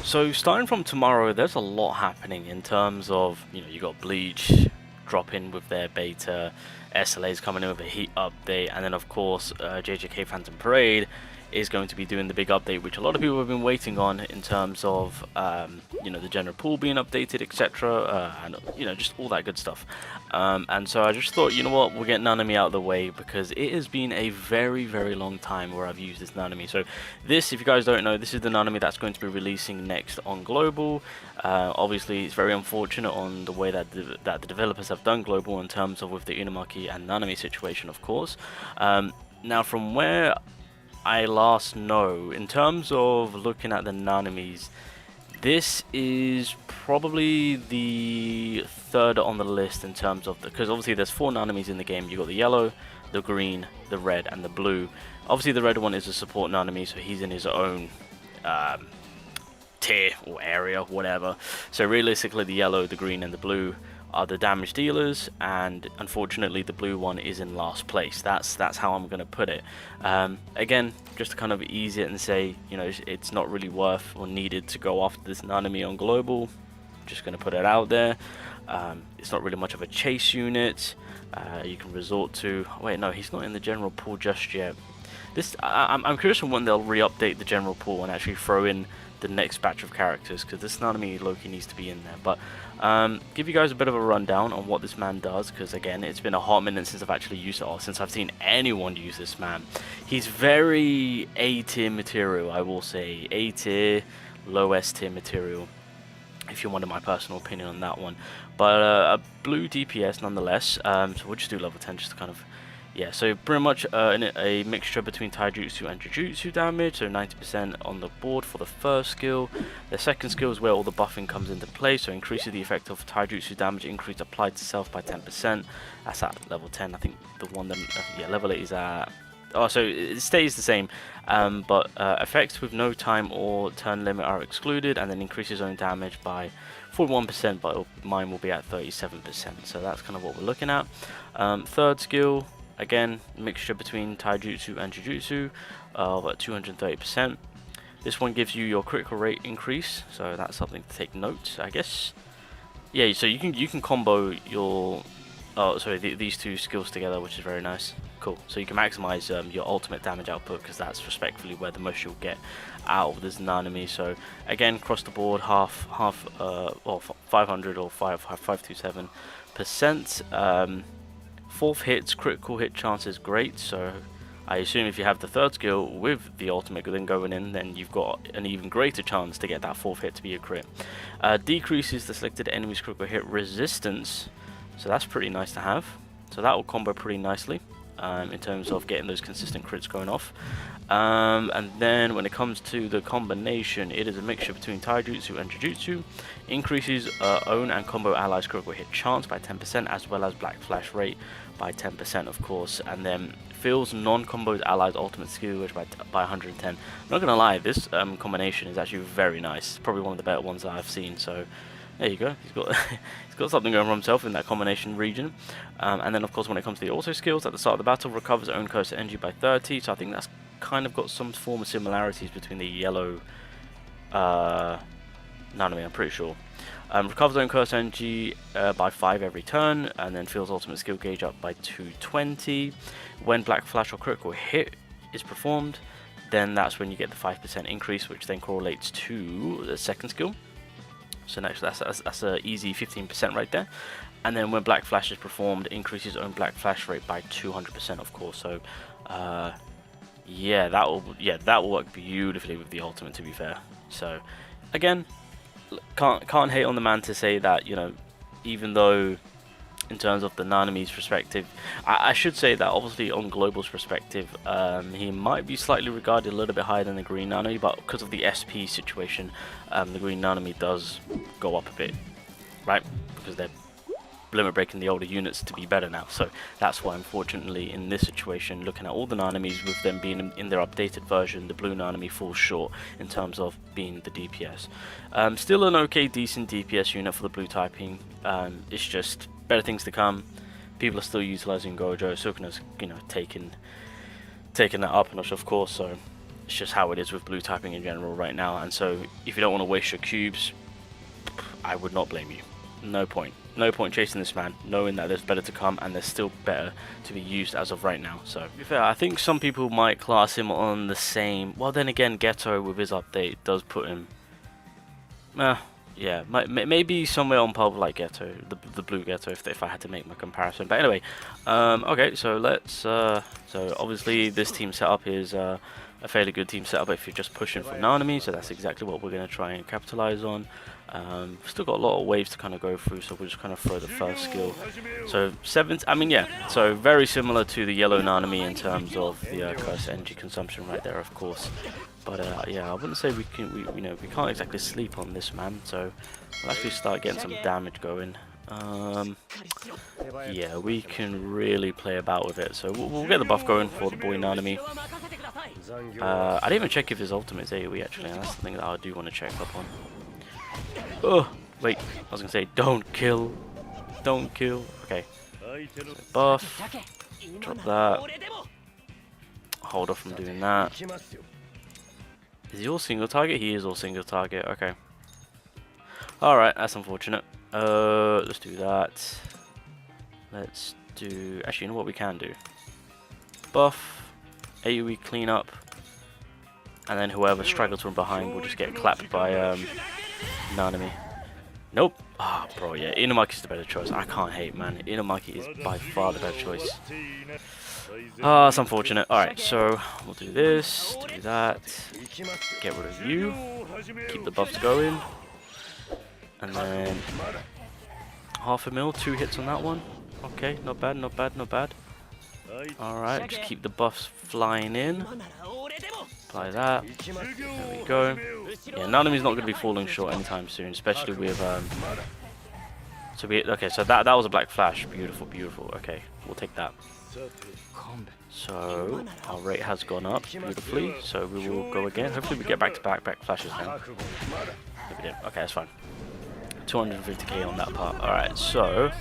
So starting from tomorrow, there's a lot happening in terms of, you got Bleach dropping with their beta, SLA's coming in with a heat update, and then of course JJK Phantom Parade is going to be doing the big update, which a lot of people have been waiting on in terms of the general pool being updated, etc., and just all that good stuff. And so I just thought, you know what, we'll get Nanami out of the way, because it has been a very long time where I've used this Nanami. So this, if you guys don't know, this is the Nanami that's going to be releasing next on global. Obviously it's very unfortunate on the way that the developers have done global in terms of with the Inumaki and Nanami situation, of course. Now from where I last know, in terms of looking at the Nanamis, this is probably the third on the list in terms of because obviously there's 4 Nanamis in the game. You got the yellow, the green, the red, and the blue. Obviously the red one is a support Nanami, so he's in his own tier or area, whatever. So realistically, the yellow, the green, and the blue are the damage dealers, and unfortunately the blue one is in last place. That's how I'm going to put it. Again, just to kind of ease it and say, it's not really worth or needed to go after this Nanami on global. Just going to put it out there. It's not really much of a chase unit. You can resort to. Wait, no, he's not in the general pool just yet. I'm curious on when they'll re-update the general pool and actually throw in the next batch of characters, because this Nanami Loki needs to be in there. But give you guys a bit of a rundown on what this man does, because again, it's been a hot minute since I've actually used it, or since I've seen anyone use this man. He's very A tier material, I will say. A tier, low S tier material, if you wanted my personal opinion on that one. But a blue DPS nonetheless. So we'll just do level 10 just to kind of, yeah, so pretty much a mixture between Taijutsu and Jujutsu damage, so 90% on the board for the first skill. The second skill is where all the buffing comes into play, so increases the effect of Taijutsu damage increase applied to self by 10%. That's at level 10. I think the one that, yeah, level 8 is at, oh, so it stays the same, but effects with no time or turn limit are excluded, and then increases own damage by 41%, but mine will be at 37%, so that's kind of what we're looking at. Third skill, again, mixture between Taijutsu and Jujutsu of 230%. This one gives you your critical rate increase, so that's something to take note, I guess. Yeah, so you can combo your these two skills together, which is very nice. Cool. So you can maximize your ultimate damage output, because that's respectfully where the most you'll get out of this Nanami. So again, across the board, half, or 500 or 527%. Fourth hits, critical hit chance is great, so I assume if you have the third skill with the ultimate then going in, then you've got an even greater chance to get that fourth hit to be a crit. Decreases the selected enemy's critical hit resistance, so that's pretty nice to have. So that will combo pretty nicely in terms of getting those consistent crits going off. And then when it comes to the combination, it is a mixture between Taijutsu and Jujutsu. Increases own and combo allies critical hit chance by 10%, as well as black flash rate by 10%, of course. And then fills non-comboed allies ultimate skill by 110. I'm not gonna lie, this combination is actually very nice. Probably one of the better ones that I've seen. So there you go. He's got he's got something going for himself in that combination region. And then of course, when it comes to the auto skills, at the start of the battle, recovers own cursor energy by 30. So I think that's kind of got some form of similarities between the yellow Nanami, I'm pretty sure. Recovers own cursor energy by 5 every turn, and then fills ultimate skill gauge up by 220. When black flash or critical hit is performed, then that's when you get the 5% increase, which then correlates to the second skill. So next, that's a easy 15% right there. And then when black flash is performed, increases own black flash rate by 200%, of course. So yeah, that will work beautifully with the ultimate, to be fair. So again, can't hate on the man to say that, even though in terms of the Nanami's perspective, I should say that obviously on global's perspective, he might be slightly regarded a little bit higher than the green Nanami, but because of the SP situation, the green Nanami does go up a bit, right? Because they're limit breaking the older units to be better now. So that's why, unfortunately, in this situation, looking at all the Nanamis, with them being in their updated version, the blue Nanami falls short in terms of being the DPS. Still an okay, decent DPS unit for the blue typing. It's just better things to come. People are still utilizing Gojo. Sukuna's, taking that up a notch, of course. So It's just how it is with blue typing in general right now. And so if you don't want to waste your cubes, I would not blame you. No point. No point chasing this man, knowing that there's better to come and there's still better to be used as of right now. So, to be fair, I think some people might class him on the same. Well, then again, Ghetto with his update does put him. Yeah, maybe somewhere on par like Ghetto, the blue Ghetto, if I had to make my comparison. But anyway, okay, so let's. So obviously this team setup is a fairly good team setup if you're just pushing for Nanami. So that's exactly what we're going to try and capitalize on. Still got a lot of waves to kind of go through, so we'll just kind of throw the first skill. So I mean, yeah, so very similar to the yellow Nanami in terms of the curse energy consumption right there, of course. But yeah, I wouldn't say we can't exactly sleep on this man. So we'll actually start getting some damage going. Yeah, we can really play about with it. So we'll get the buff going for the boy Nanami. I didn't even check if his ultimate is AoE actually, and that's the thing that I do want to check up on. Oh, wait, I was gonna say don't kill. Don't kill. Okay. So buff. Drop that. Hold off from doing that. Is he all single target? He is all single target. Okay. Alright, that's unfortunate. Let's do that. Let's do... Actually, you know what we can do? Buff. AoE cleanup. And then whoever struggles from behind will just get clapped by Nanami. Nope. Ah, bro, yeah. Inumaki's the better choice. I can't hate, man. Inumaki is by far the better choice. Ah, it's unfortunate. Alright, so we'll do this, do that. Get rid of you. Keep the buffs going. And then half a mil, 2 hits on that one. Okay, not bad, not bad, not bad. Alright, just keep the buffs flying in. Apply that. There we go. Yeah, Nanami's not going to be falling short anytime soon, especially with okay, so that was a black flash. Beautiful, beautiful. Okay, we'll take that. So our rate has gone up beautifully. So we will go again. Hopefully we get back-to-back black flashes now. If we did, okay, that's fine. 250k on that part. All right, so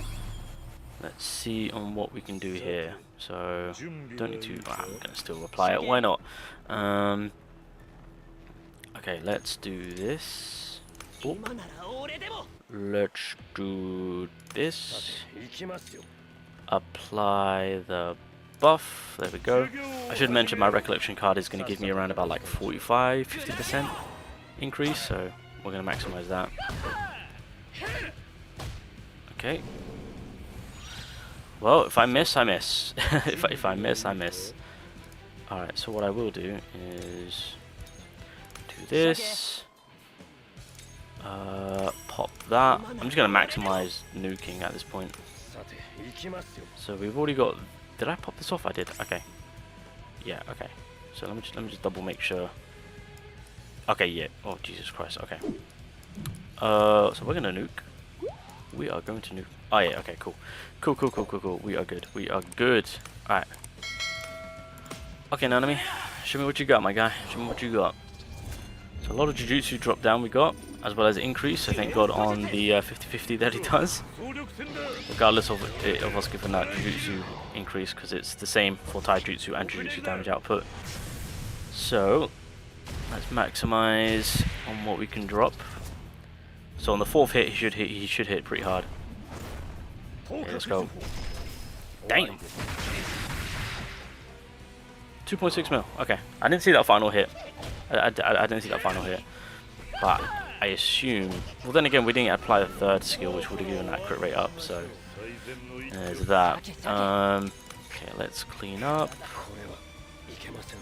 let's see on what we can do here. So don't need to. I'm gonna still apply it. Why not? Okay, let's do this. Oh. Let's do this. Apply the buff. There we go. I should mention my recollection card is going to give me around about like 45-50% increase, so we're going to maximize that. Okay. Well, if I miss, I miss. if I miss, I miss. Alright, so what I will do is do this. Pop that. I'm just going to maximize nuking at this point. So we've already got... Did I pop this off? I did. Okay. Yeah, okay. So let me just double make sure. Okay, yeah. Oh, Jesus Christ. Okay. So we're going to nuke. We are going to nuke. Oh, yeah. Okay, cool. Cool. We are good. We are good. Alright. Okay, Nanami. Show me what you got, my guy. Show me what you got. So a lot of Jujutsu drop down we got, as well as increase, so thank God on the 50-50 that he does. Regardless of us giving that Jujutsu increase, because it's the same for Taijutsu and Jujutsu damage output. So, let's maximize on what we can drop. So on the 4th hit, he should hit pretty hard. Okay, let's go. Damn! 2.6 mil. Okay, I didn't see that final hit. I didn't see that final hit, but I assume. Well, then again, we didn't apply the 3rd skill, which would have given that crit rate up. So there's that. Okay, let's clean up.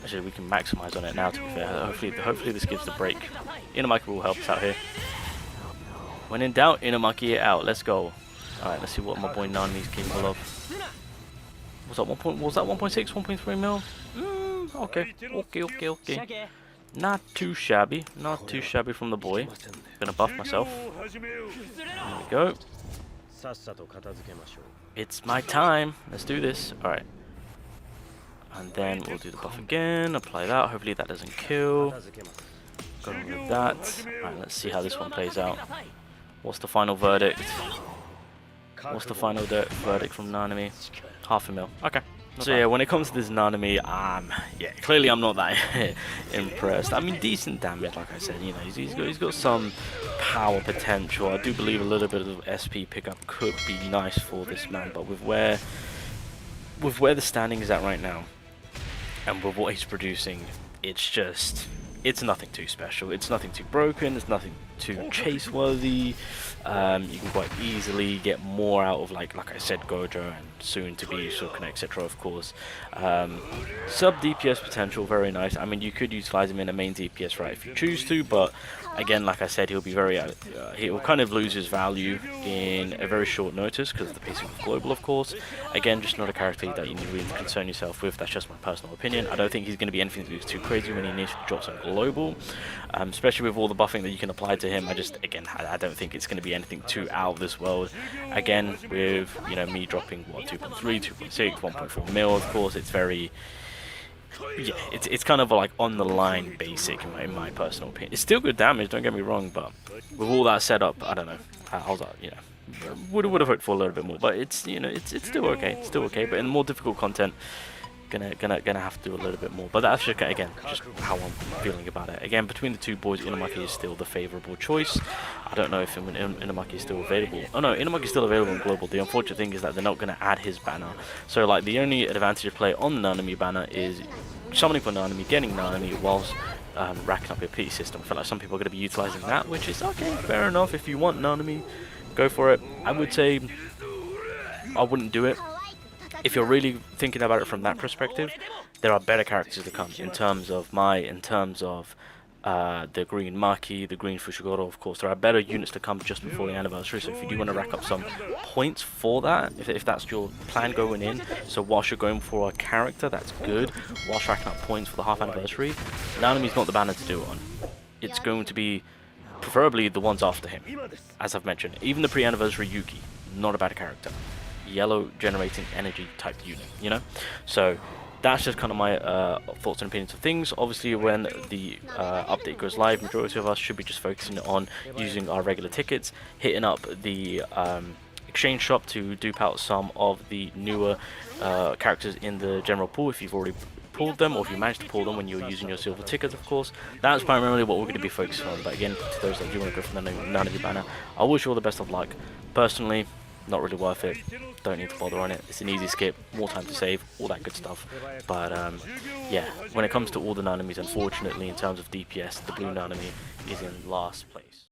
Actually, we can maximize on it now. To be fair, hopefully this gives the break. Inumaki will help us out here. When in doubt, Inumaki it out. Let's go. All right, let's see what my boy Nanami is capable of. Was that 1.6, 1.3 mil? Okay. Not too shabby. Not too shabby from the boy. Gonna buff myself. There we go. It's my time. Let's do this. Alright. And then we'll do the buff again. Apply that. Hopefully that doesn't kill. Go with that. Alright, let's see how this one plays out. What's the final verdict? What's the final verdict from Nanami? 0.5 mil. Okay. So yeah, when it comes to this Nanami, yeah, clearly I'm not that impressed. I mean, decent damage, like I said. You know, he's got some power potential. I do believe a little bit of SP pickup could be nice for this man, but with where the standing is at right now, and with what he's producing, it's nothing too special. It's nothing too broken. It's nothing too chase worthy. You can quite easily get more out of like I said, Gojo, and soon to be Sukuna, etc. Of course, sub DPS potential, very nice. I mean, you could utilize him in a main DPS, right, if you choose to, but again, like I said, he'll be very he'll kind of lose his value in a very short notice because of the pacing of global, of course. Again, just not a character that you need really to concern yourself with. That's just my personal opinion. I don't think he's going to be anything too crazy when he initially drops on global, especially with all the buffing that you can apply to him. I don't think it's going to be anything too out of this world. Again, with, you know, me dropping what, 2.3, 2.6, 1.4 mil, of course, it's very, yeah, it's kind of like on the line basic in my personal opinion. It's still good damage, don't get me wrong, but with all that set up, I don't know. I was you know, would have hoped for a little bit more, but it's, you know, it's still okay. It's still okay, but in more difficult content, gonna have to do a little bit more. But that's just, again, just how I'm feeling about it. Again, between the two boys, Inumaki is still the favourable choice. I don't know if Inumaki is still available. Oh no, Inumaki is still available in global. The unfortunate thing is that they're not going to add his banner. So like the only advantage of play on the Nanami banner is summoning for Nanami, getting Nanami whilst racking up your pity system. I feel like some people are going to be utilising that, which is okay, fair enough. If you want Nanami, go for it. I would say I wouldn't do it. If you're really thinking about it from that perspective, there are better characters to come in terms of the green Maki, the green Fushiguro, of course. There are better units to come just before the anniversary, so if you do want to rack up some points for that, if that's your plan going in, so whilst you're going for a character that's good, whilst racking up points for the half anniversary, Nanami's not the banner to do it on. It's going to be preferably the ones after him, as I've mentioned. Even the pre-anniversary Yuki, not a bad character. Yellow generating energy type unit, you know. So that's just kind of my thoughts and opinions of things. Obviously, when the update goes live, majority of us should be just focusing on using our regular tickets, hitting up the exchange shop to dupe out some of the newer characters in the general pool if you've already pulled them, or if you managed to pull them when you're using your silver tickets, of course. That's primarily what we're going to be focusing on. But again, to those that do want to go for the Nanami banner, I wish you all the best of luck. Personally, not really worth it. Don't need to bother on it. It's an easy skip, more time to save, all that good stuff. But yeah, when it comes to all the Nanamis, unfortunately, in terms of DPS, the blue Nanami is in last place.